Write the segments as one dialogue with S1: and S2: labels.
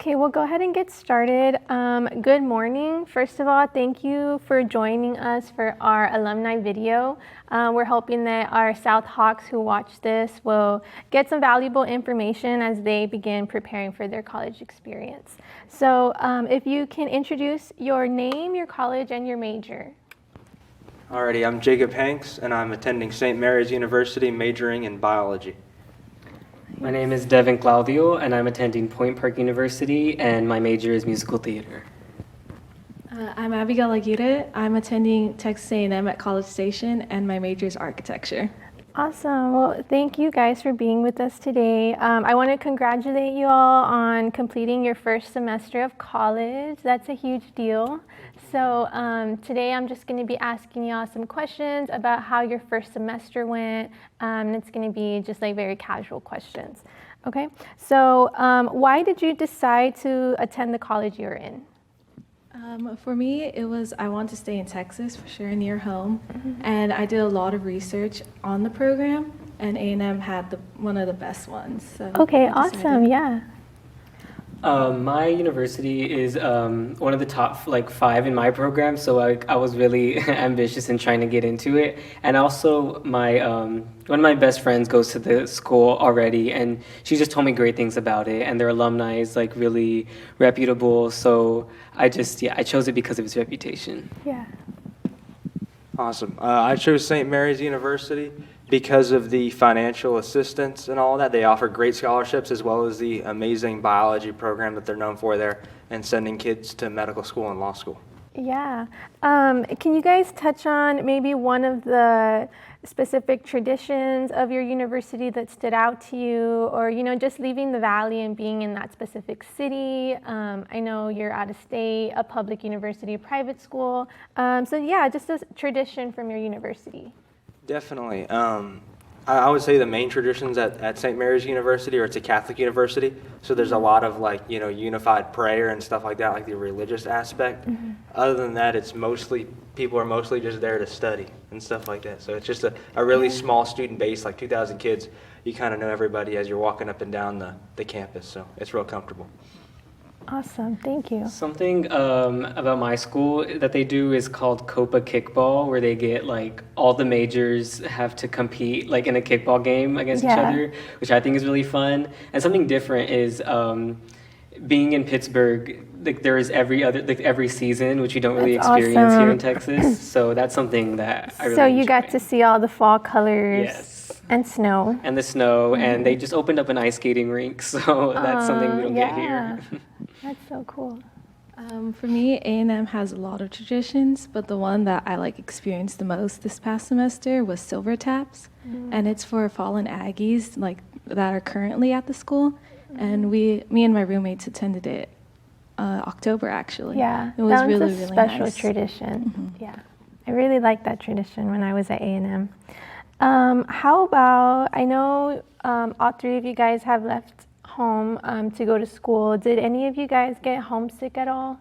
S1: Okay, we'll go ahead and get started. Good morning. First of all, thank you for joining us for our alumni video. We're hoping that our South Hawks who watch this will get some valuable information as they begin preparing for their college experience. So if you can introduce your name, your college, and your major.
S2: Alrighty, I'm Jacob Hanks, and I'm attending St. Mary's University, majoring in biology.
S3: My name is Devin Claudio, and I'm attending Point Park University, and my major is musical theater.
S4: I'm Abigail. I'm attending Texas A&M at College Station, and my major is architecture.
S1: Awesome. Well, thank you guys for being with us today. I want to congratulate you all on completing your first semester of college. That's a huge deal. So today I'm just going to be asking y'all some questions about how your first semester went. And it's going to be just like very casual questions. Okay. So why did you decide to attend the college you're in?
S4: For me, it was I want to stay in Texas for sure, near home, and I did a lot of research on the program, and A&M had one of the best ones. So
S1: okay, awesome, yeah.
S3: My university is one of the top 5 in my program, so I was really ambitious in trying to get into it. And also, one of my best friends goes to the school already, and she just told me great things about it. And their alumni is really reputable, so I chose it because of its reputation.
S1: Yeah.
S2: Awesome. I chose St. Mary's University because of the financial assistance and all that. They offer great scholarships as well as the amazing biology program that they're known for there and sending kids to medical school and law school.
S1: Yeah. Can you guys touch on maybe one of the specific traditions of your university that stood out to you, or, just leaving the Valley and being in that specific city? I know you're out of state, a public university, a private school. So yeah, just a tradition from your university.
S2: Definitely. I would say the main traditions at St. Mary's University, or it's a Catholic university, so there's a lot of unified prayer and stuff like that, like the religious aspect. Other than that, people are mostly just there to study and stuff like that. So it's just a really small student base, like 2,000 kids. You kind of know everybody as you're walking up and down the campus, so it's real comfortable.
S1: Awesome, thank you.
S3: Something about my school that they do is called Copa Kickball, where they get all the majors have to compete in a kickball game against each other, which I think is really fun. And something different is being in Pittsburgh. There is every season, which you don't really experience here in Texas. So that's something that I really
S1: So you
S3: enjoy.
S1: got to see all the fall colors.
S3: Yes.
S1: And snow.
S3: And the snow, and they just opened up an ice skating rink, so that's something we don't get here.
S1: That's so cool.
S4: For me, A&M has a lot of traditions, but the one that I experienced the most this past semester was Silver Taps, and it's for fallen Aggies that are currently at the school, and me and my roommates attended it October actually.
S1: Yeah,
S4: it was
S1: that
S4: really
S1: a
S4: really
S1: special
S4: nice.
S1: tradition. Yeah, I really liked that tradition when I was at A&M. How about, I know all three of you guys have left home to go to school. Did any of you guys get homesick at all?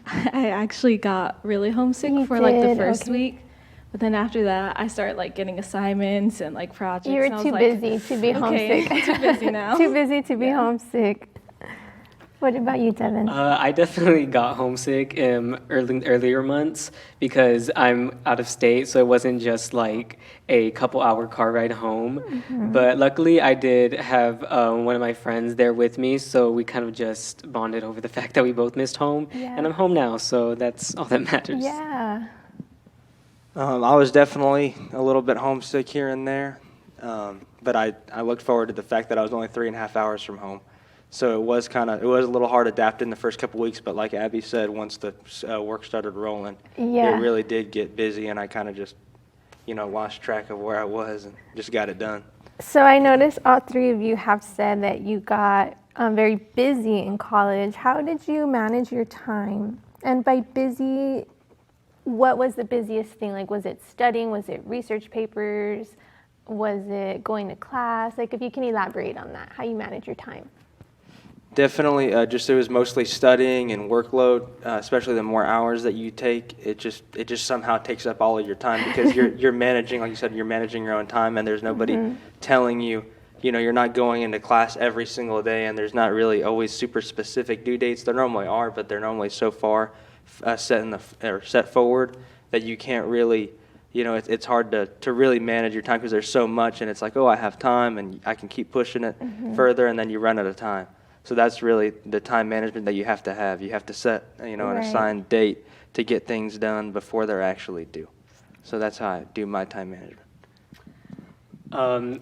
S4: I actually got really homesick for the first week, but then after that I started getting assignments and projects.
S1: You were
S4: and I
S1: too
S4: was
S1: busy to be homesick.
S4: too busy now.
S1: Too busy to be homesick. What about you, Devin?
S3: I definitely got homesick in earlier months because I'm out of state, so it wasn't just a couple-hour car ride home. But luckily, I did have one of my friends there with me, so we kind of just bonded over the fact that we both missed home.
S1: Yeah.
S3: And I'm home now, so that's all that matters.
S1: Yeah.
S2: I was definitely a little bit homesick here and there, but I looked forward to the fact that I was only 3.5 hours from home. So it was a little hard adapted in the first couple weeks, but like Abby said, once the work started rolling, it really did get busy, and I kind of just, lost track of where I was and just got it done.
S1: So I noticed all three of you have said that you got very busy in college. How did you manage your time? And by busy, what was the busiest thing? Was it studying? Was it research papers? Was it going to class? If you can elaborate on that, how you manage your time.
S2: Definitely, it was mostly studying and workload, especially the more hours that you take. It just somehow takes up all of your time because you're managing, like you said, you're managing your own time, and there's nobody telling you, you're not going into class every single day, and there's not really always super specific due dates. There normally are, but they're normally so far set forward that you can't really, it's hard to really manage your time because there's so much, and it's like, oh, I have time, and I can keep pushing it further, and then you run out of time. So that's really the time management that you have to have. You have to set, an assigned date to get things done before they're actually due. So that's how I do my time management.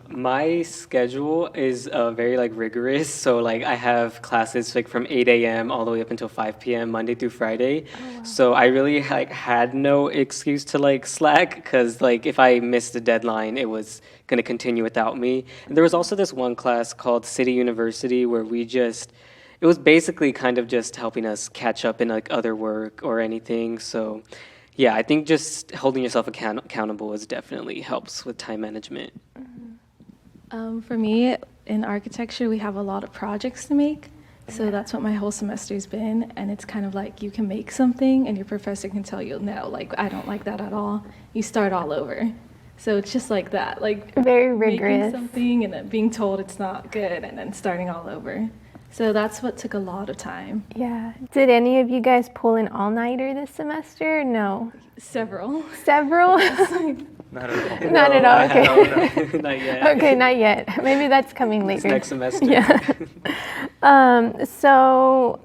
S3: My schedule is very rigorous. So I have classes from 8 a.m. all the way up until 5 p.m. Monday through Friday. Oh, wow. So I really had no excuse to slack because if I missed a deadline, it was going to continue without me. And there was also this one class called City University where it was basically kind of just helping us catch up in other work or anything. So yeah, I think just holding yourself accountable definitely helps with time management.
S4: For me, in architecture, we have a lot of projects to make. So that's what my whole semester's been. And it's kind of you can make something and your professor can tell you, no, I don't like that at all. You start all over. So it's just that,
S1: very rigorous.
S4: Making something and then being told it's not good and then starting all over. So that's what took a lot of time.
S1: Yeah. Did any of you guys pull an all-nighter this semester? No.
S4: Several?
S2: Not at all.
S1: Not at all, okay.
S3: No, not yet.
S1: Okay, not yet. Maybe that's coming later.
S3: It's next semester.
S1: Yeah. So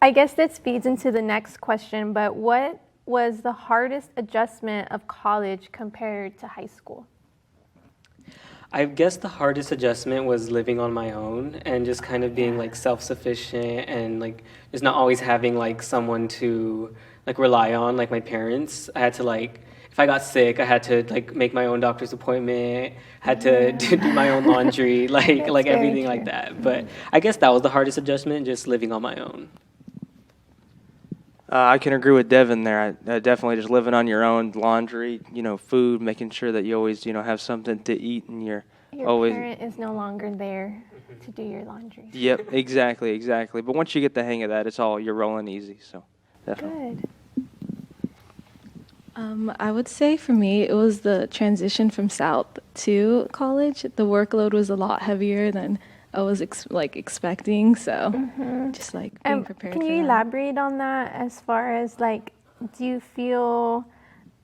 S1: I guess this feeds into the next question, but what was the hardest adjustment of college compared to high school?
S3: I guess the hardest adjustment was living on my own and just kind of being self-sufficient and just not always having someone to rely on, my parents. I had to if I got sick, I had to make my own doctor's appointment, had to do my own laundry, everything like that. But I guess that was the hardest adjustment, just living on my own.
S2: I can agree with Devin there. I definitely just living on your own, laundry, food, making sure that you always, have something to eat, and your always.
S1: Parent is no longer there to do your laundry.
S2: Yep, exactly. But once you get the hang of that, you're rolling easy. So definitely.
S1: Good.
S4: I would say for me, it was the transition from South to college. The workload was a lot heavier than I was expecting, so just being prepared.
S1: Can you elaborate on that as far as do you feel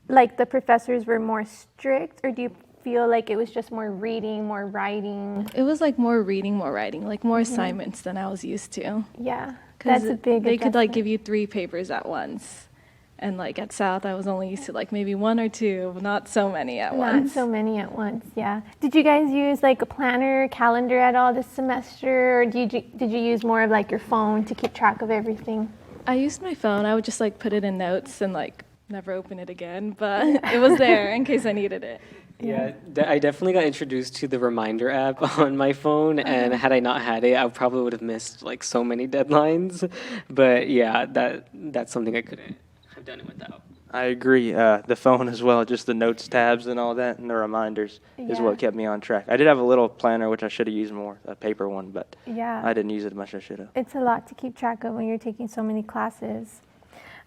S1: the professors were more strict, or do you feel it was just more reading, more writing?
S4: It was more reading, more writing, more assignments than I was used to.
S1: Yeah, that's a big
S4: They
S1: adjustment.
S4: could give you 3 papers at once. And at South, I was only used to maybe 1 or 2, not so many at once.
S1: Not so many at once, yeah. Did you guys use a planner, calendar at all this semester, or did you use more of your phone to keep track of everything?
S4: I used my phone. I would just put it in notes and never open it again, but it was there in case I needed it.
S3: Yeah, I definitely got introduced to the reminder app on my phone, and had I not had it, I probably would have missed so many deadlines. But yeah, that's something I couldn't have done it without.
S2: I agree. The phone as well, just the notes tabs and all that, and the reminders is what kept me on track. I did have a little planner, which I should have used more, a paper one, but I didn't use it as much as I should have.
S1: It's a lot to keep track of when you're taking so many classes.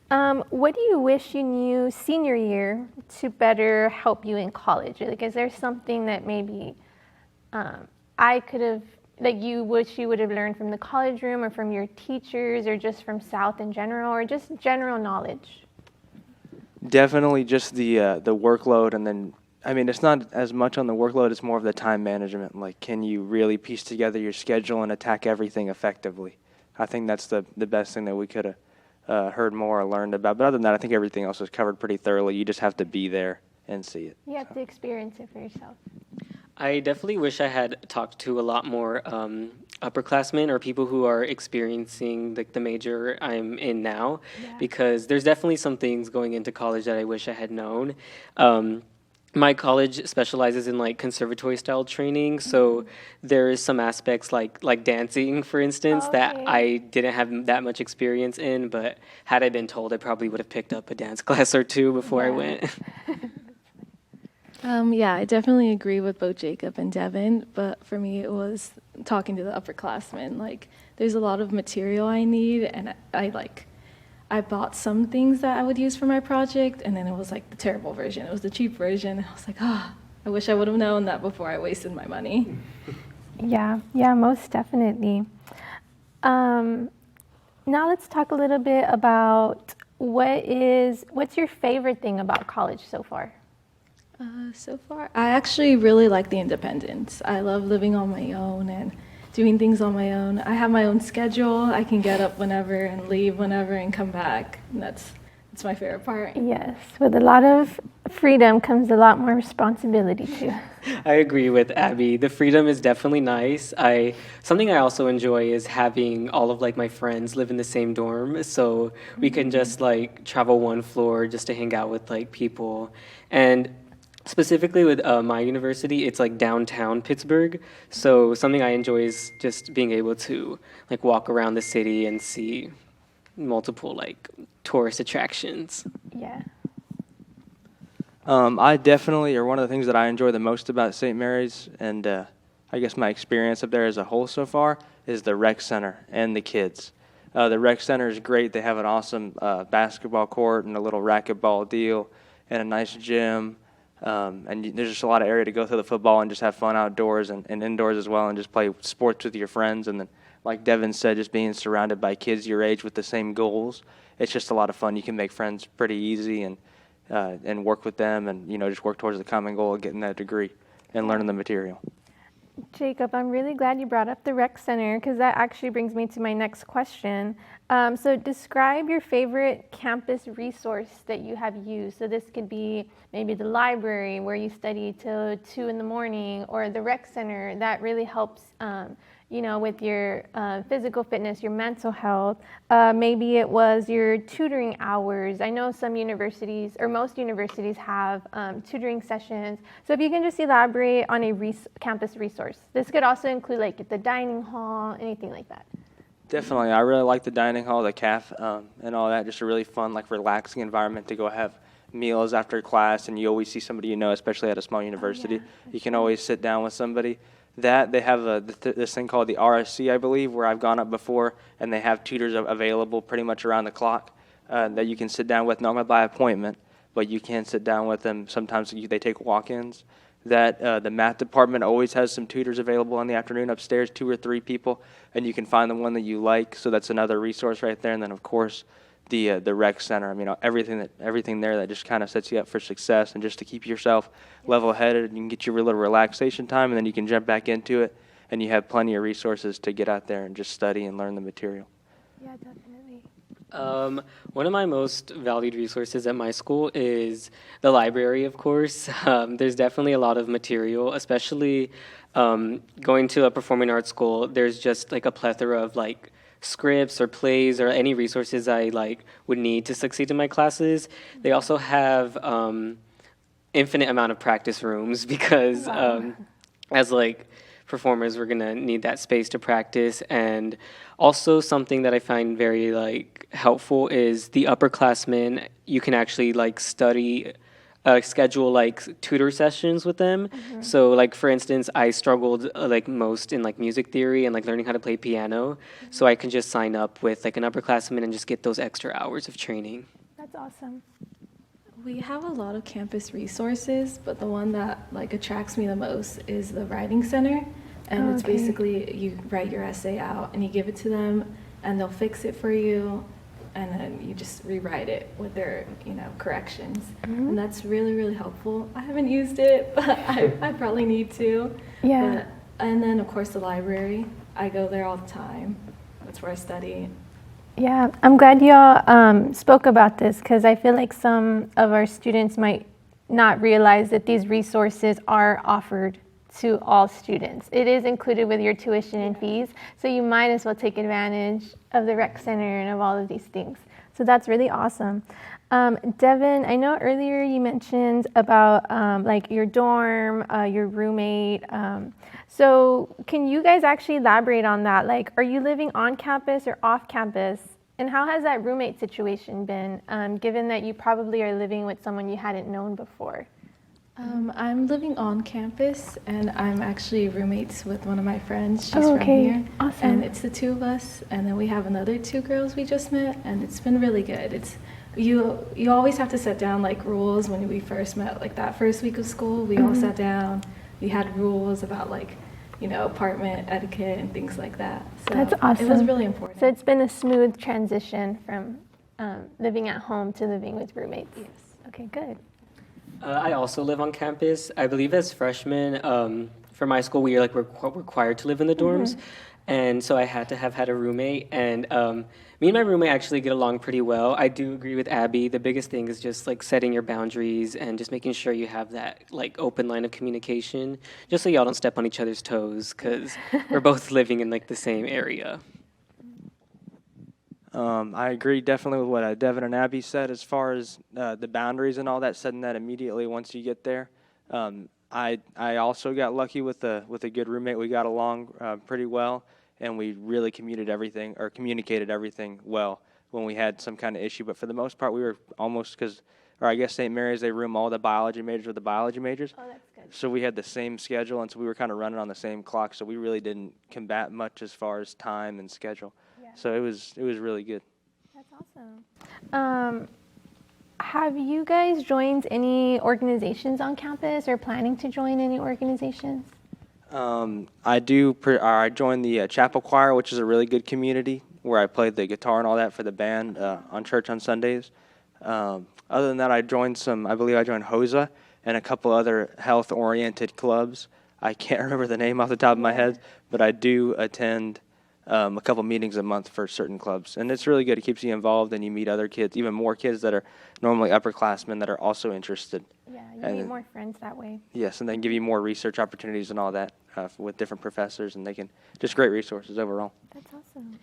S1: What do you wish you knew senior year to better help you in college? Is there something that maybe I could have, you wish you would have learned from the college room or from your teachers or just from South in general, or just general knowledge?
S2: Definitely just the workload, and then, it's not as much on the workload, it's more of the time management. Can you really piece together your schedule and attack everything effectively? I think that's the best thing that we could have heard more or learned about. But other than that, I think everything else was covered pretty thoroughly. You just have to be there and see it.
S1: You have to experience it for yourself.
S3: I definitely wish I had talked to a lot more upperclassmen or people who are experiencing the major I'm in now, because there's definitely some things going into college that I wish I had known. My college specializes in conservatory style training, so there is some aspects like dancing, for instance, that I didn't have that much experience in, but had I been told, I probably would have picked up a dance class or 2 before I went.
S4: I definitely agree with both Jacob and Devin, but for me it was talking to the upperclassmen. There's a lot of material I need, and I bought some things that I would use for my project, and then it was the terrible version. It was the cheap version. I was I wish I would have known that before I wasted my money.
S1: Yeah, most definitely. Now let's talk a little bit about what's your favorite thing about college so far?
S4: So far, I actually really like the independence. I love living on my own and doing things on my own. I have my own schedule. I can get up whenever and leave whenever and come back. And that's my favorite part.
S1: Yes, with a lot of freedom comes a lot more responsibility too.
S3: I agree with Abby. The freedom is definitely nice. Something I also enjoy is having all of like my friends live in the same dorm, so we can just like travel one floor just to hang out with like people. And specifically with my university, it's like downtown Pittsburgh. So something I enjoy is just being able to like walk around the city and see multiple like tourist attractions.
S1: Yeah.
S2: I definitely, or one of the things that I enjoy the most about St. Mary's, and I guess my experience up there as a whole so far, is the rec center and the kids. The rec center is great. They have an awesome basketball court and a little racquetball deal and a nice gym. And there's just a lot of area to go through the football and just have fun outdoors and indoors as well, and just play sports with your friends. And then, like Devin said, just being surrounded by kids your age with the same goals. It's just a lot of fun. You can make friends pretty easy and work with them, and just work towards the common goal of getting that degree and learning the material.
S1: Jacob, I'm really glad you brought up the rec center because that actually brings me to my next question. So describe your favorite campus resource that you have used. So this could be maybe the library where you study till 2 in the morning, or the rec center that really helps with your physical fitness, your mental health. Maybe it was your tutoring hours. I know some universities, or most universities, have tutoring sessions. So if you can just elaborate on a campus resource. This could also include like the dining hall, anything like that.
S2: Definitely. I really like the dining hall, the caf, and all that. Just a really fun, like relaxing environment to go have meals after class, and you always see somebody especially at a small university.
S1: Yeah,
S2: you can always sit down with somebody. That they have this thing called the RSC, I believe, where I've gone up before, and they have tutors available pretty much around the clock that you can sit down with, normally by appointment, but you can sit down with them. Sometimes they take walk-ins. That the math department always has some tutors available in the afternoon upstairs, 2 or 3 people, and you can find the one that you like. So that's another resource right there. And then, of course, the rec center. I mean, everything there that just kind of sets you up for success, and just to keep yourself level-headed. You can get your little relaxation time, and then you can jump back into it, and you have plenty of resources to get out there and just study and learn the material.
S1: Yeah, definitely.
S3: One of my most valued resources at my school is the library, of course. There's definitely a lot of material, especially going to a performing arts school. There's just like a plethora of like scripts or plays or any resources I like would need to succeed in my classes. They also have infinite amount of practice rooms because as like performers, we're gonna need that space to practice. And also something that I find very like helpful is the upperclassmen. You can actually like study, schedule like tutor sessions with them.
S1: Mm-hmm.
S3: So like for instance, I struggled like most in like music theory and like learning how to play piano.
S1: Mm-hmm.
S3: So I can just sign up with like an upperclassman and just get those extra hours of training.
S1: That's awesome.
S4: We have a lot of campus resources, but the one that like attracts me the most is the writing center. And it's
S1: Okay.
S4: basically you write your essay out and you give it to them, and they'll fix it for you, and then you just rewrite it with their corrections.
S1: Mm-hmm.
S4: And that's really, really helpful. I haven't used it, but I probably need to.
S1: Yeah.
S4: And then of course the library. I go there all the time. That's where I study.
S1: Yeah, I'm glad y'all spoke about this because I feel like some of our students might not realize that these resources are offered to all students. It is included with your tuition and fees, so you might as well take advantage of the rec center and of all of these things. So that's really awesome. Devin, I know earlier you mentioned about like your dorm, your roommate. So can you guys actually elaborate on that? Like, are you living on campus or off campus? And how has that roommate situation been, given that you probably are living with someone you hadn't known before?
S4: I'm living on campus, and I'm actually roommates with one of my friends. She's
S1: Oh,
S4: from
S1: okay.
S4: here.
S1: Awesome.
S4: And it's the 2 of us, and then we have another 2 girls we just met, and it's been really good. It's you always have to set down like rules. When we first met, like that first week of school, we all sat down. We had rules about like apartment etiquette and things like that. So
S1: That's awesome.
S4: It was really important.
S1: So it's been a smooth transition from living at home to living with roommates.
S4: Yes.
S1: Okay, good.
S3: I also live on campus. I believe as freshmen, for my school, we are like required to live in the dorms, and so I had to have had a roommate. And me and my roommate actually get along pretty well. I do agree with Abby. The biggest thing is just like setting your boundaries and just making sure you have that like open line of communication, just so y'all don't step on each other's toes, because we're both living in like the same area.
S2: I agree definitely with what Devin and Abby said as far as the boundaries and all that, setting that immediately once you get there. I also got lucky with a good roommate. We got along pretty well, and we really communicated everything well when we had some kind of issue. But for the most part, we were almost I guess St. Mary's, they room all the biology majors with the biology majors.
S1: Oh, that's good.
S2: So we had the same schedule, and so we were kind of running on the same clock. So we really didn't combat much as far as time and schedule.
S1: Yeah.
S2: So it was really good.
S1: That's awesome. Have you guys joined any organizations on campus or planning to join any organizations?
S2: I joined the chapel choir, which is a really good community where I played the guitar and all that for the band on church on Sundays. Other than that, I joined HOSA and a couple other health-oriented clubs. I can't remember the name off the top of my head, but I do attend a couple meetings a month for certain clubs. And it's really good. It keeps you involved, and you meet other kids, even more kids that are normally upperclassmen that are also interested.
S1: Yeah, you
S2: And
S1: meet more friends that way.
S2: Yes, and they give you more research opportunities and all that with different professors, and just great resources overall.
S1: That's awesome.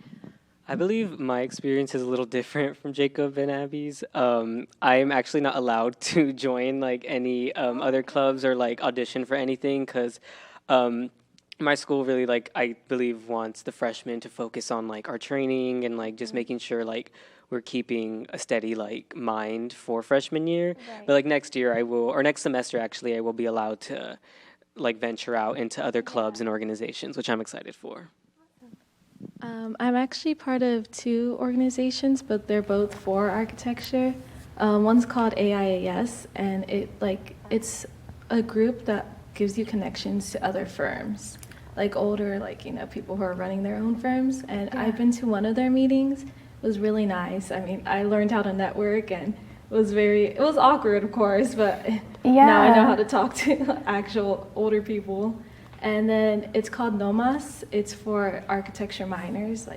S3: I believe my experience is a little different from Jacob and Abby's. I'm actually not allowed to join like any other clubs or like audition for anything because my school really like I believe wants the freshmen to focus on like our training and like just making sure like we're keeping a steady like mind for freshman year.
S1: Right.
S3: But like next semester actually I will be allowed to like venture out into other clubs and organizations, which I'm excited for.
S4: I'm actually part of two organizations, but they're both for architecture. One's called AIAS, and it's a group that gives you connections to other firms, like older, people who are running their own firms. And I've been to one of their meetings. It was really nice. I mean, I learned how to network, and it was awkward, of course, but now I know how to talk to actual older people. And then it's called NOMAS. It's for architecture minors,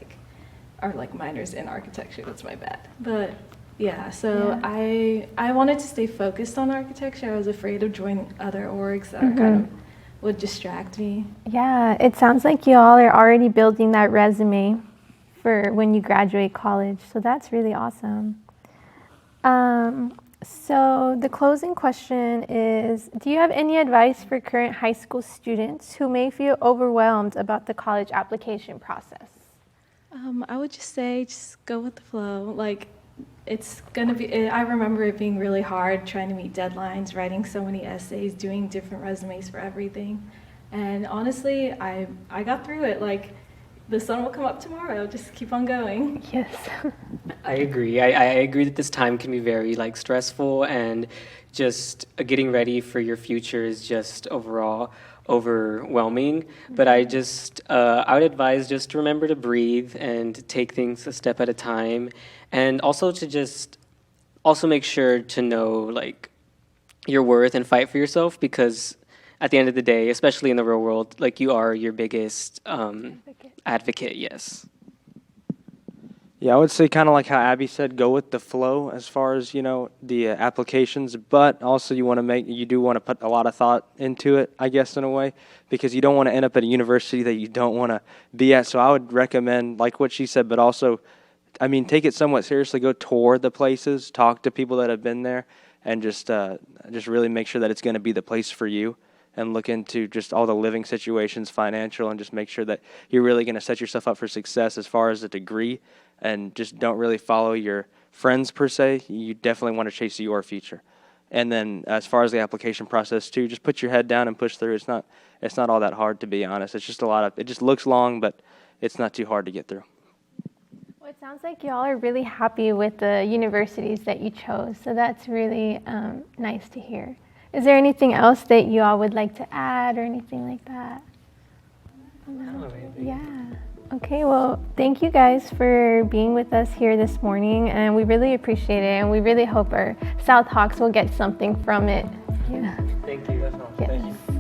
S4: minors in architecture. That's my bad. But yeah, so I wanted to stay focused on architecture. I was afraid of joining other orgs that are kind of would distract me.
S1: Yeah, it sounds like you all are already building that resume for when you graduate college. So that's really awesome. So the closing question is, do you have any advice for current high school students who may feel overwhelmed about the college application process?
S4: I would just say, just go with the flow. It's gonna be, I remember it being really hard trying to meet deadlines, writing so many essays, doing different resumes for everything. And honestly, I got through it. The sun will come up tomorrow. Just keep on going.
S1: Yes.
S3: I agree. I agree that this time can be very stressful, and just getting ready for your future is just overall overwhelming. But I would advise just to remember to breathe and take things a step at a time, and also to also make sure to know your worth and fight for yourself, because at the end of the day, especially in the real world, you are your biggest advocate. Yes.
S2: Yeah, I would say kind of like how Abby said, go with the flow as far as, the applications, but also you do want to put a lot of thought into it, I guess, in a way, because you don't want to end up at a university that you don't want to be at. So I would recommend, like what she said, but also, take it somewhat seriously. Go tour the places, talk to people that have been there, and just really make sure that it's going to be the place for you, and look into just all the living situations, financial, and just make sure that you're really going to set yourself up for success as far as a degree, and just don't really follow your friends per se. You definitely want to chase your future. And then as far as the application process too, just put your head down and push through. It's not all that hard, to be honest. It's just it just looks long, but it's not too hard to get through.
S1: Well, it sounds like y'all are really happy with the universities that you chose, so that's really nice to hear. Is there anything else that you all would like to add or anything like that? Yeah. Okay, well, thank you guys for being with us here this morning, and we really appreciate it, and we really hope our South Hawks will get something from it. Yeah.
S3: Thank you.
S1: Yeah.
S2: Thank you.